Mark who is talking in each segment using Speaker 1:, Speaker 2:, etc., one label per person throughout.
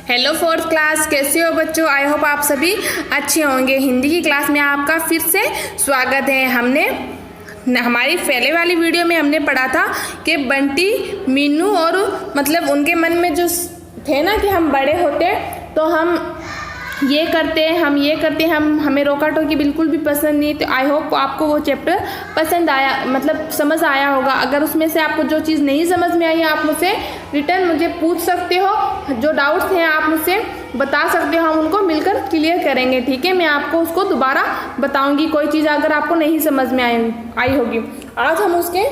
Speaker 1: Hello fourth class, कैसे हो बच्चों। आई होप आप सभी अच्छे होंगे। हिंदी की क्लास में आपका फिर से स्वागत है। हमारी पहले वाली वीडियो में हमने पढ़ा था कि बंटी, मीनू और मतलब उनके मन में जो थे ना कि हम बड़े होते तो हम ये करते हमें रोका टोकी बिल्कुल भी पसंद नहीं। तो आई होप आपको वो चैप्टर पसंद आया, मतलब समझ आया होगा। अगर उसमें से आपको जो चीज़ नहीं समझ में आई आप मुझसे रिटर्न मुझे पूछ सकते हो। जो डाउट्स हैं आप मुझसे बता सकते हो, हम उनको मिलकर क्लियर करेंगे। ठीक है, मैं आपको उसको दोबारा बताऊंगी कोई चीज़ अगर आपको नहीं समझ में आई होगी। आज हम उसके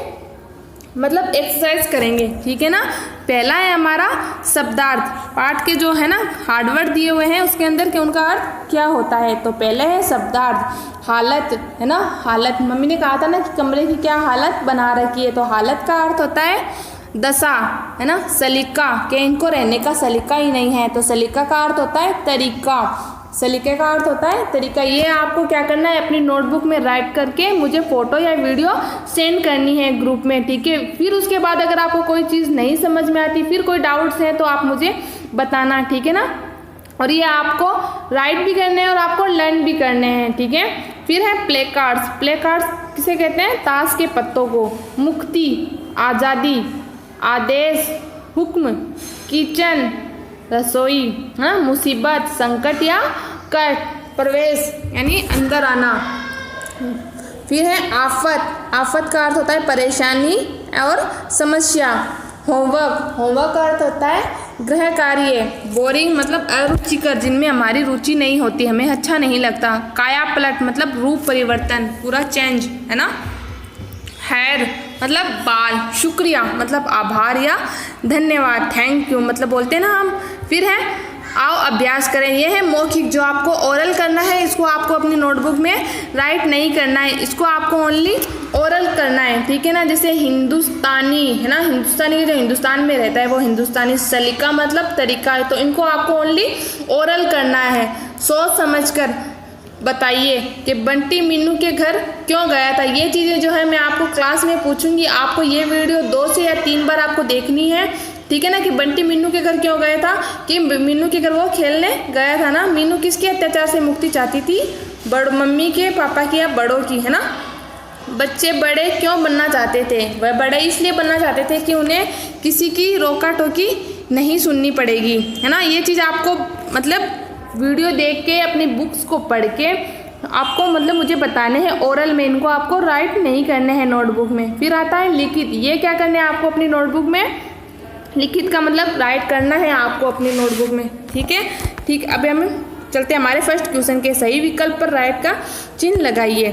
Speaker 1: मतलब एक्सरसाइज करेंगे, ठीक है ना। पहला है हमारा शब्दार्थ। पाठ के जो है ना हार्डवर्ड दिए हुए हैं उसके अंदर के उनका अर्थ क्या होता है। तो पहले है शब्दार्थ। हालत है ना, हालत। मम्मी ने कहा था ना कि कमरे की क्या हालत बना रखी है, तो हालत का अर्थ होता है दशा, है ना। सलीका, कि इनको रहने का सलीका ही नहीं है, तो सलीका का अर्थ होता है तरीका। सलीके का अर्थ होता है तरीका। ये आपको क्या करना है, अपनी नोटबुक में राइट करके मुझे फ़ोटो या वीडियो सेंड करनी है ग्रुप में, ठीक है। फिर उसके बाद अगर आपको कोई चीज़ नहीं समझ में आती, फिर कोई डाउट्स हैं तो आप मुझे बताना, ठीक है ना। और ये आपको राइट भी करने हैं और आपको लर्न भी करने हैं, ठीक है। फिर है प्ले कार्ड्स। प्ले कार्ड्स किसे कहते हैं, ताश के पत्तों को। मुक्ति, आज़ादी, आदेश, हुक्म, किचन, रसोई, हाँ, मुसीबत, संकट या कट, प्रवेश यानी अंदर आना। फिर है आफत। आफत का अर्थ होता है परेशानी और समस्या। होमवर्क, होमवर्क का अर्थ होता है गृह कार्य। बोरिंग मतलब अरुचिकर, जिनमें हमारी रुचि नहीं होती, हमें अच्छा नहीं लगता। काया पलट मतलब रूप परिवर्तन, पूरा चेंज, है ना। हैर मतलब बाल। शुक्रिया मतलब आभार या धन्यवाद, थैंक यू मतलब बोलते हैं ना हम। फिर है आओ अभ्यास करें। ये है मौखिक, जो आपको ओरल करना है, इसको आपको अपनी नोटबुक में राइट नहीं करना है, इसको आपको ओनली ओरल करना है, ठीक है ना। जैसे हिंदुस्तानी है ना, हिंदुस्तानी जो हिंदुस्तान में रहता है वो हिंदुस्तानी। सलीका मतलब तरीका है, तो इनको आपको ओनली ओरल करना है। सोच समझकर बताइए कि बंटी मीनू के घर क्यों गया था। ये चीज़ें जो है मैं आपको क्लास में पूछूंगी। आपको ये वीडियो 2 से या 3 बार आपको देखनी है, ठीक है ना। कि बंटी मीनू के घर क्यों गया था, कि मीनू के घर वो खेलने गया था ना। मीनू किसके अत्याचार से मुक्ति चाहती थी, मम्मी के, पापा की या बड़ों की, है ना। बच्चे बड़े क्यों बनना चाहते थे, वह बड़े इसलिए बनना चाहते थे कि उन्हें किसी की रोका टोकी नहीं सुननी पड़ेगी, है ना। ये चीज़ आपको मतलब वीडियो देख के अपनी बुक्स को पढ़ के आपको मतलब मुझे बताने हैं ओरल में, इनको आपको राइट नहीं करने हैं नोटबुक में। फिर आता है लिखित। ये क्या करने हैं आपको अपनी नोटबुक में, लिखित का मतलब राइट करना है आपको अपनी नोटबुक में, ठीक है। ठीक, अब हम चलते हैं हमारे फर्स्ट क्वेश्चन के। सही विकल्प पर राइट का चिन्ह लगाइए।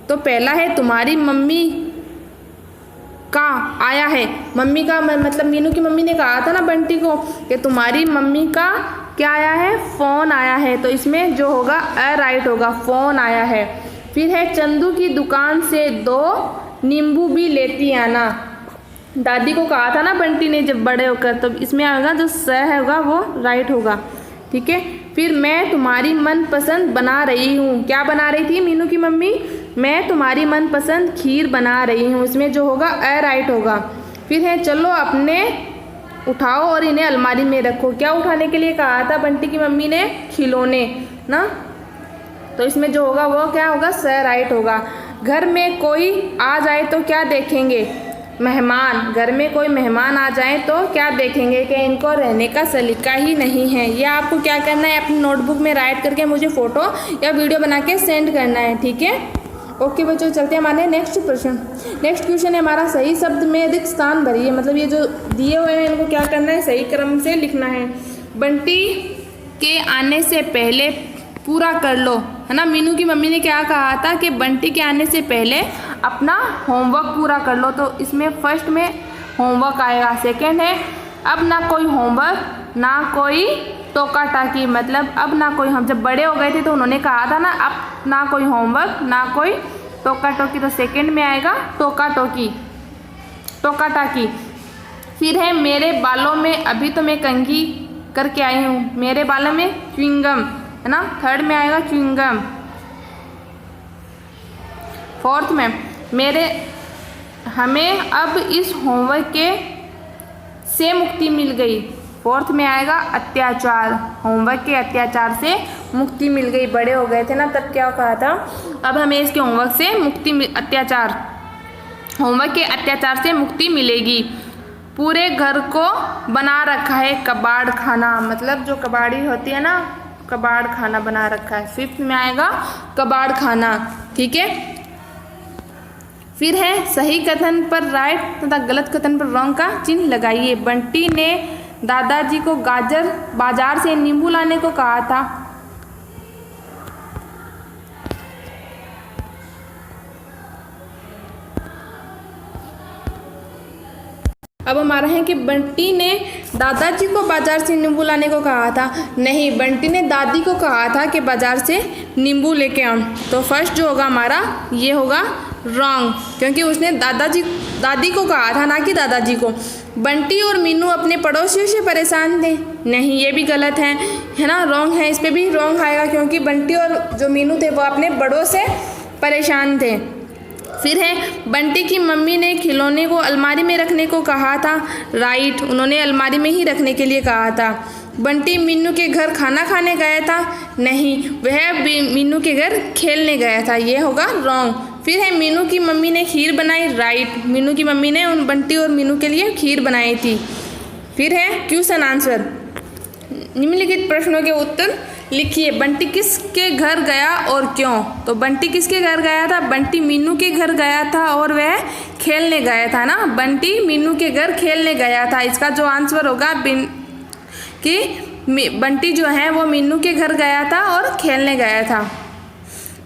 Speaker 1: तो पहला है तुम्हारी मम्मी का आया है। मम्मी का मतलब मीनू की मम्मी ने कहा था ना बंटी को कि तुम्हारी मम्मी का क्या आया है, फ़ोन आया है। तो इसमें जो होगा राइट होगा, फ़ोन आया है। फिर है चंदू की दुकान से 2 नींबू भी लेती आना। दादी को कहा था ना बंटी ने जब बड़े होकर, तो इसमें आएगा जो स होगा वो राइट होगा, ठीक है। फिर मैं तुम्हारी मनपसंद बना रही हूँ। क्या बना रही थी मीनू की मम्मी, मैं तुम्हारी मनपसंद खीर बना रही हूँ। इसमें जो होगा राइट होगा। फिर है चलो अपने उठाओ और इन्हें अलमारी में रखो। क्या उठाने के लिए कहा था बंटी की मम्मी ने, खिलौने ना। तो इसमें जो होगा वो क्या होगा, स राइट होगा। घर में कोई आ जाए तो क्या देखेंगे, मेहमान। घर में कोई मेहमान आ जाए तो क्या देखेंगे, कि इनको रहने का सलीका ही नहीं है। ये आपको क्या करना है, अपनी नोटबुक में राइट करके मुझे फ़ोटो या वीडियो बना के सेंड करना है, ठीक है। ओके बच्चों, चलते हैं हमारे नेक्स्ट प्रश्न। नेक्स्ट क्वेश्चन है हमारा सही शब्द में अधिक स्थान भरिए। मतलब ये जो दिए हुए हैं इनको क्या करना है, सही क्रम से लिखना है। बंटी के आने से पहले पूरा कर लो, है ना। मीनू की मम्मी ने क्या कहा था कि बंटी के आने से पहले अपना होमवर्क पूरा कर लो। तो इसमें फर्स्ट में होमवर्क आएगा। सेकंड है अब ना कोई होमवर्क ना कोई टोका टाकी। मतलब अब ना कोई, हम जब बड़े हो गए थे तो उन्होंने कहा था ना अब ना कोई होमवर्क ना कोई टोका टोकी, तो सेकंड में आएगा टोका टोकी, टोका टाकी। फिर है मेरे बालों में अभी तो मैं कंघी करके आई हूँ। मेरे बालों में च्युइंगम, है ना। थर्ड में आएगा च्युइंगम। फोर्थ में हमें अब इस होमवर्क के से मुक्ति मिल गई। फोर्थ में आएगा अत्याचार, होमवर्क के अत्याचार से मुक्ति मिल गई, बड़े हो गए थे ना तब क्या कहा था, अब हमें इसके होमवर्क से होमवर्क के अत्याचार से मुक्ति मिलेगी। पूरे घर को बना रखा है कबाड़ खाना, मतलब जो कबाड़ी होती है ना, कबाड़ खाना बना रखा है। फिफ्थ में आएगा कबाड़ खाना, ठीक है। फिर है सही कथन पर राइट तथा गलत कथन पर रॉन्ग का चिन्ह लगाइए। बंटी ने दादाजी को बाजार से नींबू लाने को कहा था। अब हमारा है कि बंटी ने दादाजी को बाजार से नींबू लाने को कहा था। नहीं, बंटी ने दादी को कहा था कि बाजार से नींबू लेके आओ। तो फर्स्ट जो होगा हमारा ये होगा रॉन्ग, क्योंकि उसने दादी को कहा था, ना कि दादाजी को। बंटी और मीनू अपने पड़ोसियों से परेशान थे। नहीं, ये भी गलत है ना, रॉन्ग है। इस पे भी रॉन्ग आएगा, क्योंकि बंटी और जो मीनू थे वो अपने बड़ों से परेशान थे। फिर है बंटी की मम्मी ने खिलौने को अलमारी में रखने को कहा था। राइट, उन्होंने अलमारी में ही रखने के लिए कहा था। बंटी मीनू के घर खाना खाने गया था। नहीं, वह मीनू के घर खेलने गया था, ये होगा रॉन्ग। फिर है मीनू की मम्मी ने खीर बनाई। राइट, मीनू की मम्मी ने उन बंटी और मीनू के लिए खीर बनाई थी। फिर है क्वेश्चन आंसर, निम्नलिखित प्रश्नों के उत्तर लिखिए। बंटी किसके घर गया और क्यों? तो बंटी किसके घर गया था? बंटी मीनू के घर गया था और वह खेलने गया था ना। बंटी मीनू के घर खेलने गया था। इसका जो आंसर होगा कि बंटी जो है वो मीनू के घर गया था और खेलने गया था।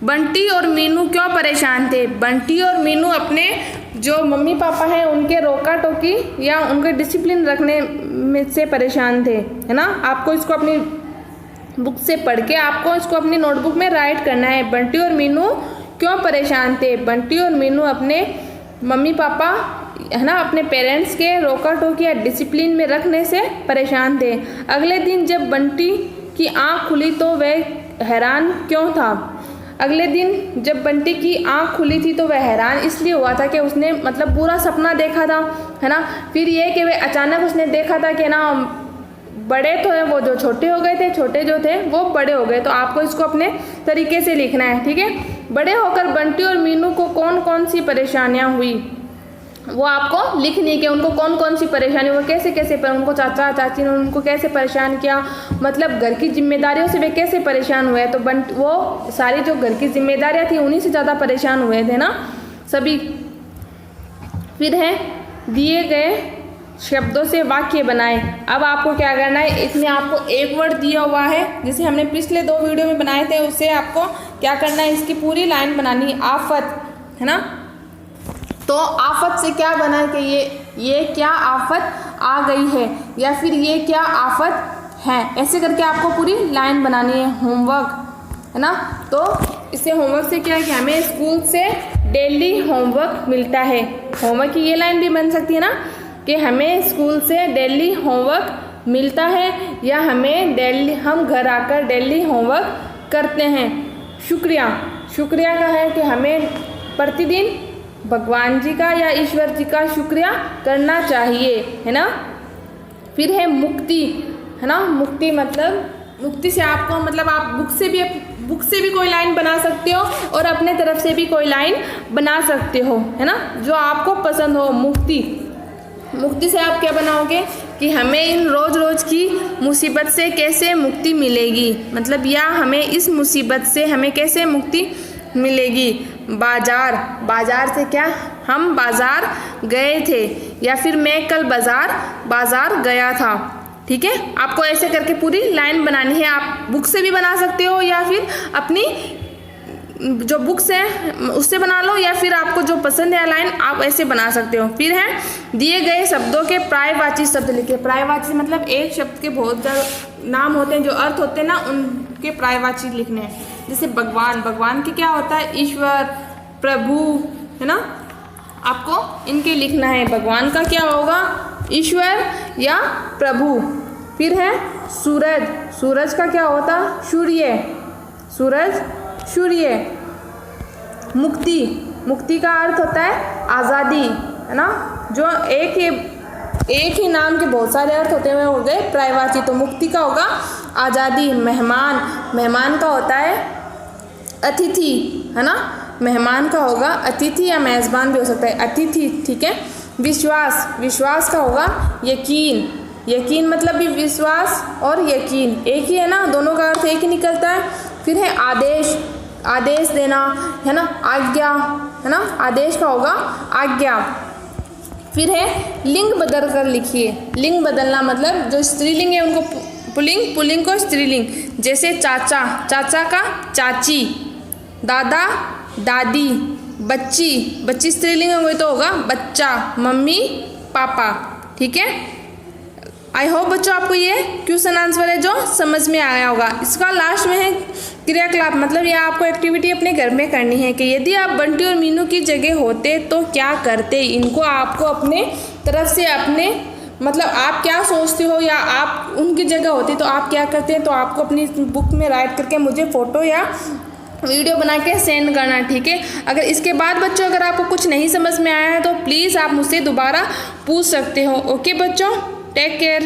Speaker 1: बंटी और मीनू क्यों परेशान थे? बंटी और मीनू अपने जो मम्मी पापा हैं उनके रोका टोकी या उनके डिसिप्लिन रखने में से परेशान थे, है ना। आपको इसको अपनी बुक से पढ़ के आपको इसको अपनी नोटबुक में राइट करना है। बंटी और मीनू क्यों परेशान थे? बंटी और मीनू अपने मम्मी पापा, है ना, अपने पेरेंट्स के रोका टोकी या डिसिप्लिन में रखने से परेशान थे। अगले दिन जब बंटी की आँख खुली तो वह हैरान क्यों था? अगले दिन जब बंटी की आँख खुली थी तो वह हैरान इसलिए हुआ था कि उसने मतलब पूरा सपना देखा था, है ना। फिर ये कि वह अचानक उसने देखा था कि ना बड़े तो है वो जो छोटे हो गए थे, छोटे जो थे वो बड़े हो गए। तो आपको इसको अपने तरीके से लिखना है, ठीक है। बड़े होकर बंटी और मीनू को कौन कौन सी परेशानियां हुई वो आपको लिखनी है कि उनको कौन कौन सी परेशानी, वो कैसे कैसे पर उनको चाचा चाची ने उनको कैसे परेशान किया, मतलब घर की जिम्मेदारियों से वे कैसे परेशान हुए। तो वो सारी जो घर की जिम्मेदारियां थी उन्हीं से ज़्यादा परेशान हुए थे ना सभी। फिर है दिए गए शब्दों से वाक्य बनाए। अब आपको क्या करना है, इसमें आपको एक वर्ड दिया हुआ है जिसे हमने पिछले 2 वीडियो में बनाए थे, उससे आपको क्या करना है, इसकी पूरी लाइन बनानी है। आफत, है ना। तो आफत से क्या बना है कि ये क्या आफत आ गई है या फिर ये क्या आफत है, ऐसे करके आपको पूरी लाइन बनानी है। होमवर्क, है ना। तो इससे होमवर्क से क्या है कि हमें स्कूल से डेली होमवर्क मिलता है। होमवर्क की ये लाइन भी बन सकती है ना कि हमें स्कूल से डेली होमवर्क मिलता है या हम घर आकर डेली होमवर्क करते हैं। शुक्रिया, शुक्रिया का है कि हमें प्रतिदिन भगवान जी का या ईश्वर जी का शुक्रिया करना चाहिए, है ना। फिर है मुक्ति, है ना। मुक्ति मतलब मुक्ति से आपको मतलब आप बुक से भी कोई लाइन बना सकते हो और अपने तरफ से भी कोई लाइन बना सकते हो, है ना, जो आपको पसंद हो। मुक्ति से आप क्या बनाओगे कि हमें इन रोज़ की मुसीबत से कैसे मुक्ति मिलेगी, मतलब या हमें इस मुसीबत से हमें कैसे मुक्ति मिलेगी। बाजार से क्या, हम बाजार गए थे या फिर मैं कल बाजार गया था, ठीक है। आपको ऐसे करके पूरी लाइन बनानी है। आप बुक से भी बना सकते हो या फिर अपनी जो बुक्स है उससे बना लो या फिर आपको जो पसंद है लाइन आप ऐसे बना सकते हो। फिर है दिए गए शब्दों के पर्यायवाची शब्द लिखिए। पर्यायवाची मतलब एक शब्द के बहुत ज़्यादा नाम होते हैं, जो अर्थ होते हैं ना उनके पर्यायवाची लिखने हैं। जैसे भगवान के क्या होता है, ईश्वर, प्रभु, है ना। आपको इनके लिखना है। भगवान का क्या होगा, ईश्वर या प्रभु। फिर है सूरज का क्या होता, सूर्य। मुक्ति का अर्थ होता है आज़ादी, है ना। जो एक एक ही नाम के बहुत सारे अर्थ होते हुए हो गए पर्यायवाची। तो मुक्ति का होगा आज़ादी। मेहमान, मेहमान का होता है अतिथि, है ना। मेहमान का होगा अतिथि या मेज़बान भी हो सकता है, अतिथि, ठीक है। विश्वास, विश्वास का होगा यकीन। यकीन मतलब भी विश्वास और यकीन एक ही है ना, दोनों का अर्थ एक ही निकलता है। फिर है आदेश, आदेश देना, है ना। आज्ञा, है ना, आदेश का होगा आज्ञा। फिर है लिंग बदल कर लिखिए। लिंग बदलना मतलब जो स्त्रीलिंग है उनको पुल्लिंग, पुल्लिंग को स्त्रीलिंग। जैसे चाचा, चाचा का चाची। दादा, दादी। बच्ची, बच्ची स्त्रीलिंग होगी तो होगा बच्चा। मम्मी, पापा, ठीक है। आई होप बच्चों आपको ये क्वेश्चन आंसर है जो समझ में आया होगा। इसका लास्ट में है क्रियाकलाप, मतलब ये आपको एक्टिविटी अपने घर में करनी है कि यदि आप बंटी और मीनू की जगह होते तो क्या करते। इनको आपको अपने तरफ से अपने मतलब आप क्या सोचते हो या आप उनकी जगह होते तो आप क्या करते हैं, तो आपको अपनी बुक में राइट करके मुझे फ़ोटो या वीडियो बना के सेंड करना, ठीक है। अगर इसके बाद बच्चों अगर आपको कुछ नहीं समझ में आया है तो प्लीज़ आप मुझसे दोबारा पूछ सकते हो। ओके बच्चों, टेक केयर।